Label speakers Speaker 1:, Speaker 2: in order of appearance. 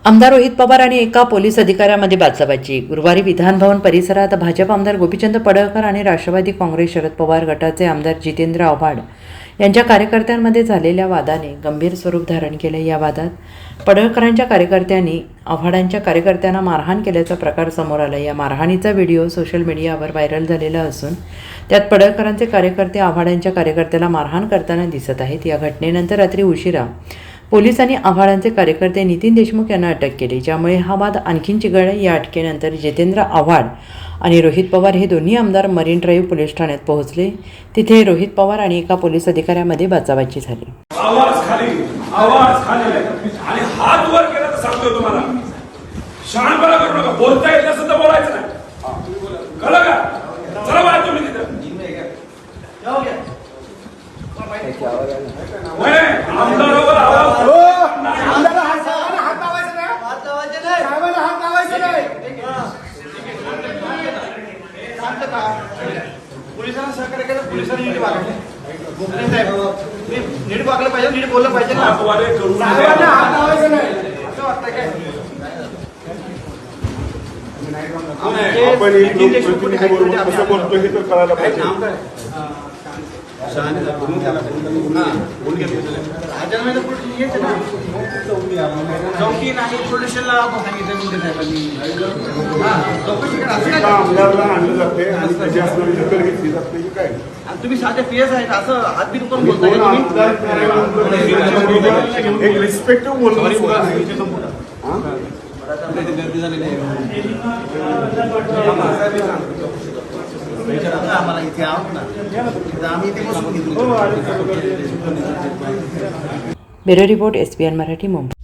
Speaker 1: आमदार रोहित पवार आणि एका पोलीस अधिकाऱ्यामध्ये बाचाबाची। गुरुवारी विधानभवन परिसरात भाजप आमदार गोपीचंद पडळकर आणि राष्ट्रवादी काँग्रेस शरद पवार गटाचे आमदार जितेंद्र आव्हाड यांच्या कार्यकर्त्यांमध्ये झालेल्या वादाने गंभीर स्वरूप धारण केले। या वादात पडळकरांच्या कार्यकर्त्यांनी आव्हाडांच्या कार्यकर्त्यांना मारहाण केल्याचा प्रकार समोर आला। या मारहाणीचा व्हिडिओ सोशल मीडियावर व्हायरल झालेला असून त्यात पडळकरांचे कार्यकर्ते आव्हाडांच्या कार्यकर्त्याला मारहाण करताना दिसत आहेत। या घटनेनंतर रात्री उशिरा पोलिसांनी आव्हाडांचे कार्यकर्ते नितीन देशमुख यांना अटक केली, ज्यामुळे हा वाद आणखीन चिघळला। या अटकेनंतर जितेंद्र आव्हाड आणि रोहित पवार हे दोन्ही आमदार मरीन ड्राईव्ह पोलीस ठाण्यात पोहोचले। तिथे रोहित पवार आणि एका पोलीस अधिकाऱ्यामध्ये बाचाबाची झाली।
Speaker 2: आवाज खाली आणि हात वर केला तर सांगतो तुम्हाला, शहाणपणा करू नका। बोलता येत नसेल तर बोलायचं नाही, कळलं का? चला बाहेर तुम्ही तिथं। आमदारावर आवाज
Speaker 3: पोलिसांना सहकार्य केलं, पोलिसांनी नीट वागले, गोपनीय साहेब नीट वागलं पाहिजे, नीट बोललं पाहिजे ना। साहेबांना हात लावायचं नाही असं वाटतं काय? चौकी नाशिक पोलिसांना सांगितलं आमदारला आणलं जाते आणि त्याची असणारी दखल घेतली जाते की काय? तुम्ही साधे पीएस आहेत असं हात बिन करून बोलताय तुम्ही? एक रिस्पेक्टिव्ह बोलणं गर्दी झालेली आहे। आम्हाला इथे आहोत ना, आम्ही इथे बसून घेतो।
Speaker 1: Bureau report SBN Marathi, Mumbai.